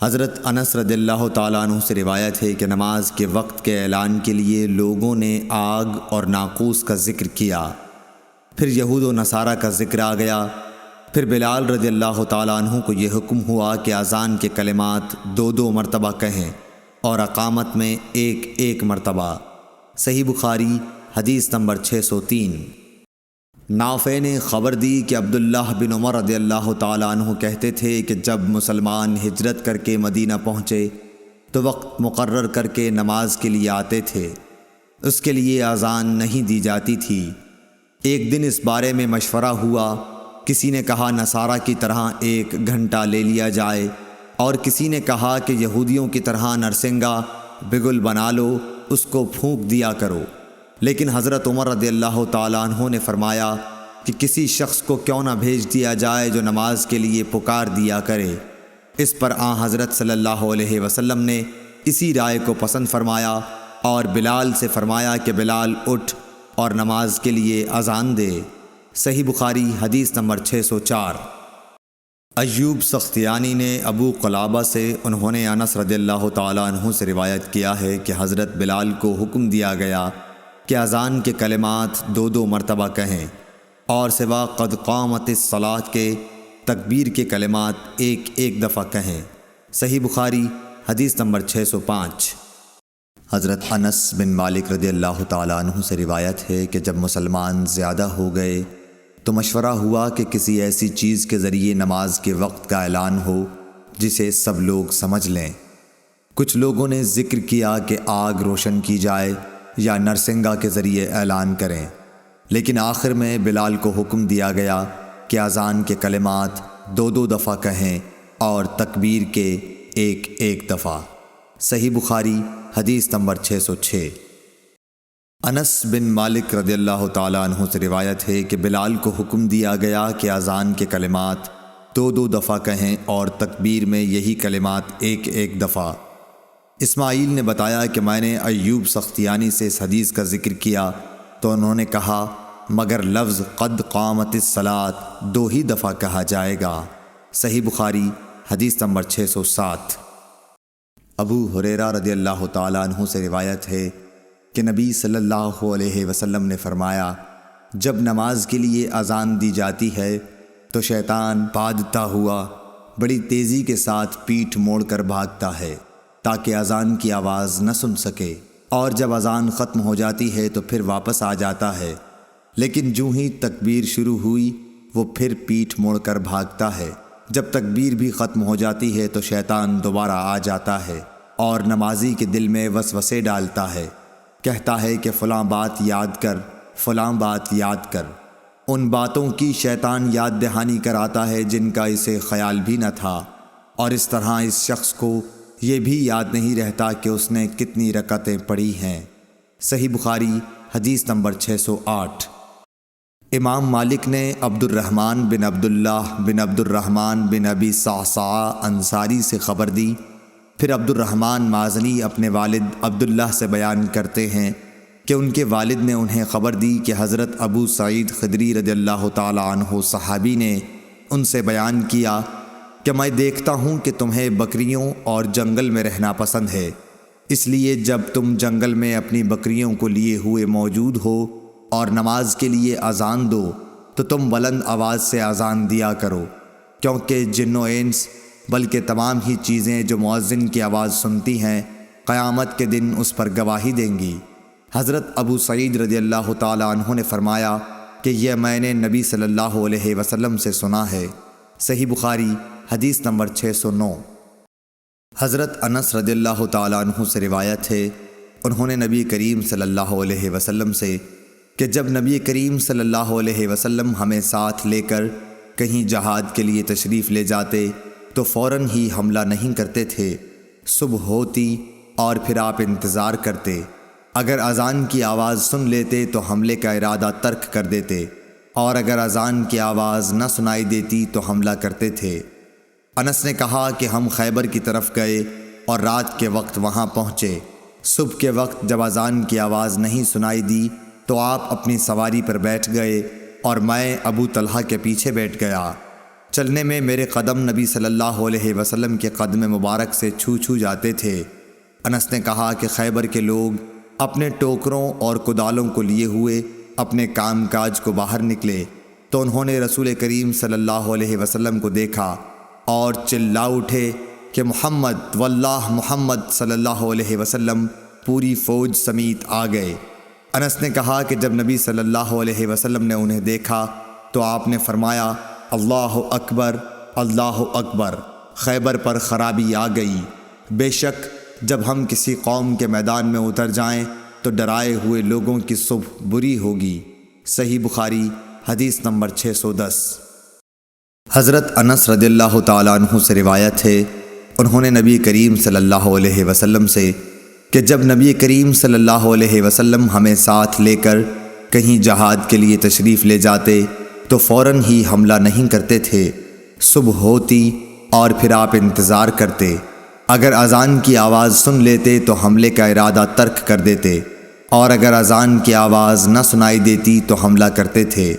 حضرت انس رضی اللہ تعالیٰ عنہ سے روایت ہے کہ نماز کے وقت کے اعلان کے لیے لوگوں نے آگ اور ناقوس کا ذکر کیا، پھر یہود و نصارہ کا ذکر آ گیا، پھر بلال رضی اللہ تعالیٰ عنہ کو یہ حکم ہوا کہ اذان کے کلمات 2 مرتبہ کہیں اور اقامت میں 1 مرتبہ۔ صحیح بخاری حدیث نمبر 603۔ نافع نے خبر دی کہ عبداللہ بن عمر رضی اللہ تعالیٰ عنہ کہتے تھے کہ جب مسلمان ہجرت کر کے مدینہ پہنچے تو وقت مقرر کر کے نماز کے لیے آتے تھے، اس کے لیے اذان نہیں دی جاتی تھی۔ ایک دن اس بارے میں مشورہ ہوا، کسی نے کہا نصارہ کی طرح 1 گھنٹہ لے لیا جائے، اور کسی نے کہا کہ یہودیوں کی طرح نرسنگا بگل بنا لو، اس کو پھونک دیا کرو۔ لیکن حضرت عمر رضی اللہ تعالیٰ عنہ نے فرمایا کہ کسی شخص کو کیوں نہ بھیج دیا جائے جو نماز کے لیے پکار دیا کرے۔ اس پر حضرت صلی اللہ علیہ وسلم نے اسی رائے کو پسند فرمایا اور بلال سے فرمایا کہ بلال اٹھ اور نماز کے لیے اذان دے۔ صحیح بخاری حدیث نمبر 604۔ ایوب سختیانی نے ابو قلابہ سے انہوں نے انس رضی اللہ تعالیٰ عنہ سے روایت کیا ہے کہ حضرت بلال کو حکم دیا گیا کہ اذان کے کلمات 2 مرتبہ کہیں اور سوا قد قامت الصلاۃ کے تکبیر کے کلمات 1 دفعہ کہیں۔ صحیح بخاری حدیث نمبر 605۔ حضرت انس بن مالک رضی اللہ تعالیٰ عنہ سے روایت ہے کہ جب مسلمان زیادہ ہو گئے تو مشورہ ہوا کہ کسی ایسی چیز کے ذریعے نماز کے وقت کا اعلان ہو جسے سب لوگ سمجھ لیں۔ کچھ لوگوں نے ذکر کیا کہ آگ روشن کی جائے یا نرسنگا کے ذریعے اعلان کریں، لیکن آخر میں بلال کو حکم دیا گیا کہ اذان کے کلمات 2 دفعہ کہیں اور تکبیر کے 1 دفعہ۔ صحیح بخاری حدیث نمبر 606۔ انس بن مالک رضی اللہ تعالیٰ عنہ سے روایت ہے کہ بلال کو حکم دیا گیا کہ اذان کے کلمات 2 دفعہ کہیں اور تکبیر میں یہی کلمات 1 دفعہ۔ اسماعیل نے بتایا کہ میں نے ایوب سختیانی سے اس حدیث کا ذکر کیا تو انہوں نے کہا مگر لفظ قد قامت الصلاۃ 2 ہی دفعہ کہا جائے گا۔ صحیح بخاری حدیث نمبر 607۔ ابو ہریرہ رضی اللہ تعالیٰ عنہ سے روایت ہے کہ نبی صلی اللہ علیہ وسلم نے فرمایا جب نماز کے لیے اذان دی جاتی ہے تو شیطان بھاگتا ہوا بڑی تیزی کے ساتھ پیٹھ موڑ کر بھاگتا ہے تاکہ اذان کی آواز نہ سن سکے، اور جب اذان ختم ہو جاتی ہے تو پھر واپس آ جاتا ہے، لیکن جو ہی تکبیر شروع ہوئی وہ پھر پیٹھ موڑ کر بھاگتا ہے۔ جب تکبیر بھی ختم ہو جاتی ہے تو شیطان دوبارہ آ جاتا ہے اور نمازی کے دل میں وسوسے ڈالتا ہے، کہتا ہے کہ فلاں بات یاد کر، فلاں بات یاد کر۔ ان باتوں کی شیطان یاد دہانی کراتا ہے جن کا اسے خیال بھی نہ تھا، اور اس طرح اس شخص کو یہ بھی یاد نہیں رہتا کہ اس نے کتنی رکعتیں پڑھی ہیں۔ صحیح بخاری حدیث نمبر 608۔ امام مالک نے عبد الرحمن بن عبداللہ بن عبد الرحمن بن ابی صعصعہ انصاری سے خبر دی، پھر عبد الرحمن مازنی اپنے والد عبداللہ سے بیان کرتے ہیں کہ ان کے والد نے انہیں خبر دی کہ حضرت ابو سعید خدری رضی اللہ تعالیٰ عنہ صحابی نے ان سے بیان کیا کہ میں دیکھتا ہوں کہ تمہیں بکریوں اور جنگل میں رہنا پسند ہے، اس لیے جب تم جنگل میں اپنی بکریوں کو لیے ہوئے موجود ہو اور نماز کے لیے اذان دو تو تم بلند آواز سے اذان دیا کرو، کیونکہ جن و انس بلکہ تمام ہی چیزیں جو مؤذن کی آواز سنتی ہیں قیامت کے دن اس پر گواہی دیں گی۔ حضرت ابو سعید رضی اللہ تعالیٰ عنہ نے فرمایا کہ یہ میں نے نبی صلی اللہ علیہ وسلم سے سنا ہے۔ صحیح بخاری حدیث نمبر 609۔ حضرت انس رضی اللہ تعالیٰ عنہ سے روایت ہے انہوں نے نبی کریم صلی اللہ علیہ وسلم سے کہ جب نبی کریم صلی اللہ علیہ وسلم ہمیں ساتھ لے کر کہیں جہاد کے لیے تشریف لے جاتے تو فوراً ہی حملہ نہیں کرتے تھے، صبح ہوتی اور پھر آپ انتظار کرتے، اگر اذان کی آواز سن لیتے تو حملے کا ارادہ ترک کر دیتے، اور اگر اذان کی آواز نہ سنائی دیتی تو حملہ کرتے تھے۔ انس نے کہا کہ ہم خیبر کی طرف گئے اور رات کے وقت وہاں پہنچے۔ صبح کے وقت جب اذان کی آواز نہیں سنائی دی تو آپ اپنی سواری پر بیٹھ گئے اور میں ابو طلحہ کے پیچھے بیٹھ گیا۔ چلنے میں میرے قدم نبی صلی اللہ علیہ وسلم کے قدم مبارک سے چھو جاتے تھے۔ انس نے کہا کہ خیبر کے لوگ اپنے ٹوکروں اور کدالوں کو لیے ہوئے اپنے کام کاج کو باہر نکلے تو انہوں نے رسول کریم صلی اللہ علیہ وسلم کو دیکھا اور چلا اٹھے کہ محمد واللہ محمد صلی اللہ علیہ وسلم پوری فوج سمیت آ گئے۔ انس نے کہا کہ جب نبی صلی اللہ علیہ وسلم نے انہیں دیکھا تو آپ نے فرمایا اللہ اکبر اللہ اکبر، خیبر پر خرابی آ گئی۔ بے شک جب ہم کسی قوم کے میدان میں اتر جائیں تو ڈرائے ہوئے لوگوں کی صبح بری ہوگی۔ صحیح بخاری حدیث نمبر 610۔ حضرت انس رضی اللہ تعالیٰ عنہ سے روایت ہے، انہوں نے نبی کریم صلی اللہ علیہ وسلم سے کہ جب نبی کریم صلی اللہ علیہ وسلم ہمیں ساتھ لے کر کہیں جہاد کے لیے تشریف لے جاتے تو فوراً ہی حملہ نہیں کرتے تھے، صبح ہوتی اور پھر آپ انتظار کرتے، اگر اذان کی آواز سن لیتے تو حملے کا ارادہ ترک کر دیتے، اور اگر اذان کی آواز نہ سنائی دیتی تو حملہ کرتے تھے۔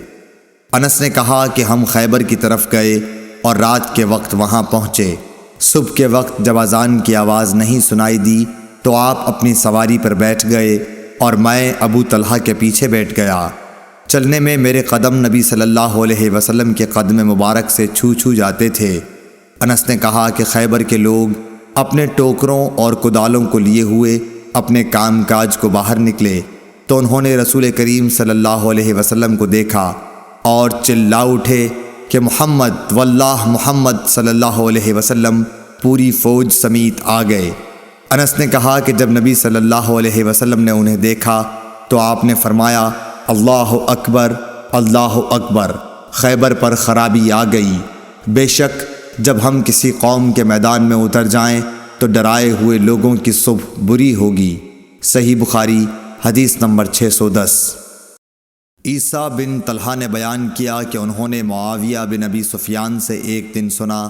انس نے کہا کہ ہم خیبر کی طرف گئے اور رات کے وقت وہاں پہنچے۔ صبح کے وقت جب اذان کی آواز نہیں سنائی دی تو آپ اپنی سواری پر بیٹھ گئے اور میں ابو طلحہ کے پیچھے بیٹھ گیا۔ چلنے میں میرے قدم نبی صلی اللہ علیہ وسلم کے قدم مبارک سے چھو جاتے تھے۔ انس نے کہا کہ خیبر کے لوگ اپنے ٹوکروں اور کدالوں کو لیے ہوئے اپنے کام کاج کو باہر نکلے تو انہوں نے رسول کریم صلی اللہ علیہ وسلم کو دیکھا اور چلا اٹھے کہ محمد واللہ محمد صلی اللہ علیہ وسلم پوری فوج سمیت آ گئے۔ انس نے کہا کہ جب نبی صلی اللہ علیہ وسلم نے انہیں دیکھا تو آپ نے فرمایا اللہ اکبر اللہ اکبر، خیبر پر خرابی آ گئی۔ بے شک جب ہم کسی قوم کے میدان میں اتر جائیں تو ڈرائے ہوئے لوگوں کی صبح بری ہوگی۔ صحیح بخاری حدیث نمبر 610۔ عیسیٰ بن طلحہ نے بیان کیا کہ انہوں نے معاویہ بن ابی سفیان سے ایک دن سنا،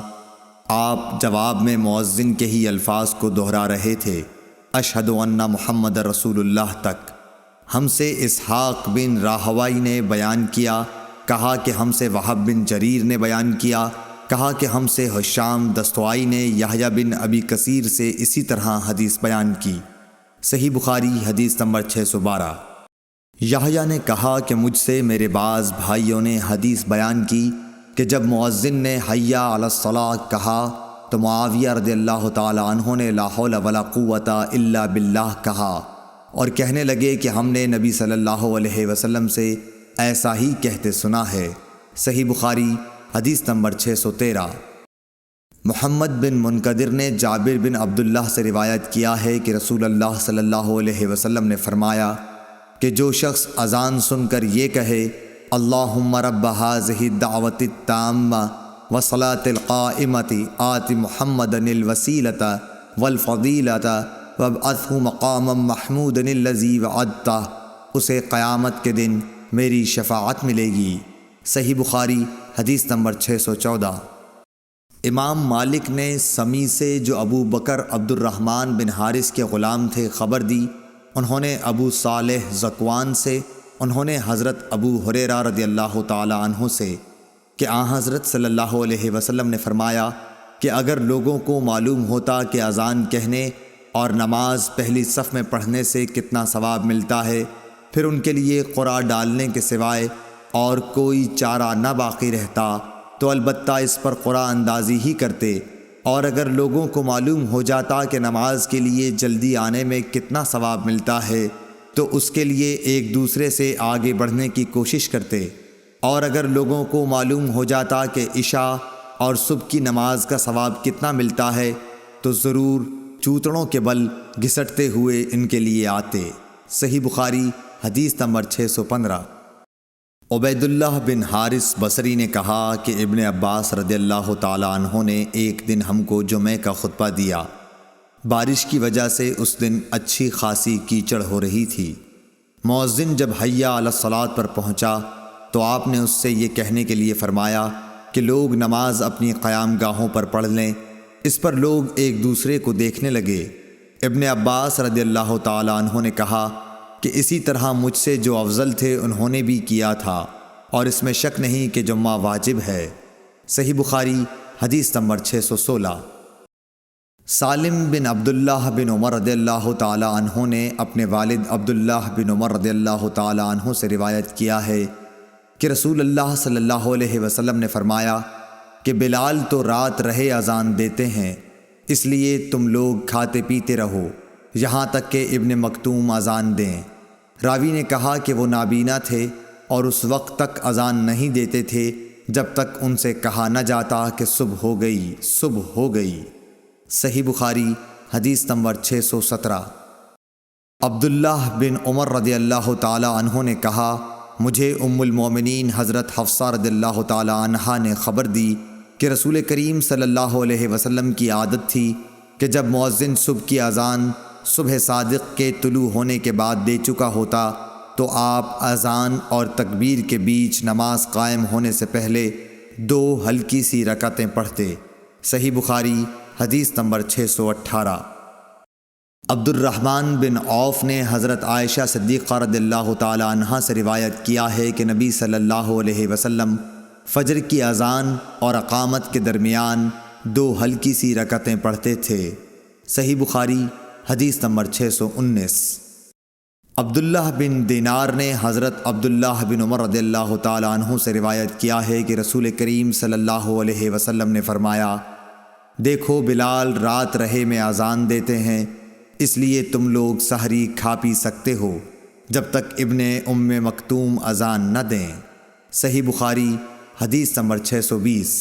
آپ جواب میں مؤذن کے ہی الفاظ کو دہرا رہے تھے، اشہد ان محمد رسول اللہ تک۔ ہم سے اسحاق بن راہوائی نے بیان کیا، کہا کہ ہم سے وہب بن جریر نے بیان کیا، کہا کہ ہم سے ہشام دستوائی نے یحییٰ بن ابی کثیر سے اسی طرح حدیث بیان کی۔ صحیح بخاری حدیث نمبر 612۔ یحییٰ نے کہا کہ مجھ سے میرے بعض بھائیوں نے حدیث بیان کی کہ جب مؤذن نے حی علی الصلاۃ کہا تو معاویہ رضی اللہ تعالی عنہ نے لا حول ولا قوت الا باللہ کہا اور کہنے لگے کہ ہم نے نبی صلی اللہ علیہ وسلم سے ایسا ہی کہتے سنا ہے۔ صحیح بخاری حدیث نمبر 613۔ محمد بن منقدر نے جابر بن عبداللہ سے روایت کیا ہے کہ رسول اللہ صلی اللہ علیہ وسلم نے فرمایا کہ جو شخص اذان سن کر یہ کہے اللہم رب ھذہ الدعوۃ التامہ والصلاۃ القائمۃ آت محمدا الوسیلۃ والفضیلۃ وابعثہ مقاما محمودا الذی وعدتہ، اسے قیامت کے دن میری شفاعت ملے گی۔ صحیح بخاری حدیث نمبر 614۔ امام مالک نے سمی سے جو ابو بکر عبد الرحمن بن حارث کے غلام تھے خبر دی، انہوں نے ابو صالح ذکوان سے، انہوں نے حضرت ابو ہریرہ رضی اللہ تعالی عنہ سے کہ حضرت صلی اللہ علیہ وسلم نے فرمایا کہ اگر لوگوں کو معلوم ہوتا کہ اذان کہنے اور نماز پہلی صف میں پڑھنے سے کتنا ثواب ملتا ہے، پھر ان کے لیے قرعہ ڈالنے کے سوائے اور کوئی چارہ نہ باقی رہتا تو البتہ اس پر قرعہ اندازی ہی کرتے، اور اگر لوگوں کو معلوم ہو جاتا کہ نماز کے لیے جلدی آنے میں کتنا ثواب ملتا ہے تو اس کے لیے ایک دوسرے سے آگے بڑھنے کی کوشش کرتے، اور اگر لوگوں کو معلوم ہو جاتا کہ عشاء اور صبح کی نماز کا ثواب کتنا ملتا ہے تو ضرور چوتڑوں کے بل گھسٹتے ہوئے ان کے لیے آتے۔ صحیح بخاری حدیث نمبر 615۔ عبید اللہ بن حارث بصری نے کہا کہ ابن عباس رضی اللہ تعالی عنہ نے ایک دن ہم کو جمعہ کا خطبہ دیا۔ بارش کی وجہ سے اس دن اچھی خاصی کیچڑ ہو رہی تھی۔ مؤذن جب حی علی الصلاۃ پر پہنچا تو آپ نے اس سے یہ کہنے کے لیے فرمایا کہ لوگ نماز اپنی قیام گاہوں پر پڑھ لیں۔ اس پر لوگ ایک دوسرے کو دیکھنے لگے۔ ابن عباس رضی اللہ تعالی عنہ نے کہا کہ اسی طرح مجھ سے جو افضل تھے انہوں نے بھی کیا تھا، اور اس میں شک نہیں کہ جمعہ واجب ہے۔ صحیح بخاری حدیث نمبر 616۔ سالم بن عبداللہ بن عمر رضی اللہ تعالی عنہ نے اپنے والد عبداللہ بن عمر رضی اللہ تعالی عنہ سے روایت کیا ہے کہ رسول اللہ صلی اللہ علیہ وسلم نے فرمایا کہ بلال تو رات رہے اذان دیتے ہیں، اس لیے تم لوگ کھاتے پیتے رہو یہاں تک کہ ابن مکتوم اذان دیں۔ راوی نے کہا کہ وہ نابینا تھے اور اس وقت تک اذان نہیں دیتے تھے جب تک ان سے کہا نہ جاتا کہ صبح ہو گئی، صبح ہو گئی۔ صحیح بخاری حدیث نمبر 617۔ عبداللہ بن عمر رضی اللہ تعالی عنہ نے کہا، مجھے ام المومنین حضرت حفصہ رضی اللہ تعالی عنہا نے خبر دی کہ رسول کریم صلی اللہ علیہ وسلم کی عادت تھی کہ جب مؤذن صبح کی اذان صبح صادق کے طلوع ہونے کے بعد دے چکا ہوتا تو آپ اذان اور تکبیر کے بیچ نماز قائم ہونے سے پہلے 2 ہلکی سی رکعتیں پڑھتے۔ صحیح بخاری حدیث نمبر 618۔ عبد الرحمن بن عوف نے حضرت عائشہ صدیقہ رضی اللہ تعالی عنہا سے روایت کیا ہے کہ نبی صلی اللہ علیہ وسلم فجر کی اذان اور اقامت کے درمیان 2 ہلکی سی رکعتیں پڑھتے تھے۔ صحیح بخاری حدیث نمبر 619۔ عبداللہ بن دینار نے حضرت عبداللہ بن عمر رضی اللہ تعالی عنہ سے روایت کیا ہے کہ رسول کریم صلی اللہ علیہ وسلم نے فرمایا، دیکھو بلال رات رہے میں اذان دیتے ہیں، اس لیے تم لوگ سحری کھا پی سکتے ہو جب تک ابن مکتوم اذان نہ دیں۔ صحیح بخاری حدیث نمبر 620۔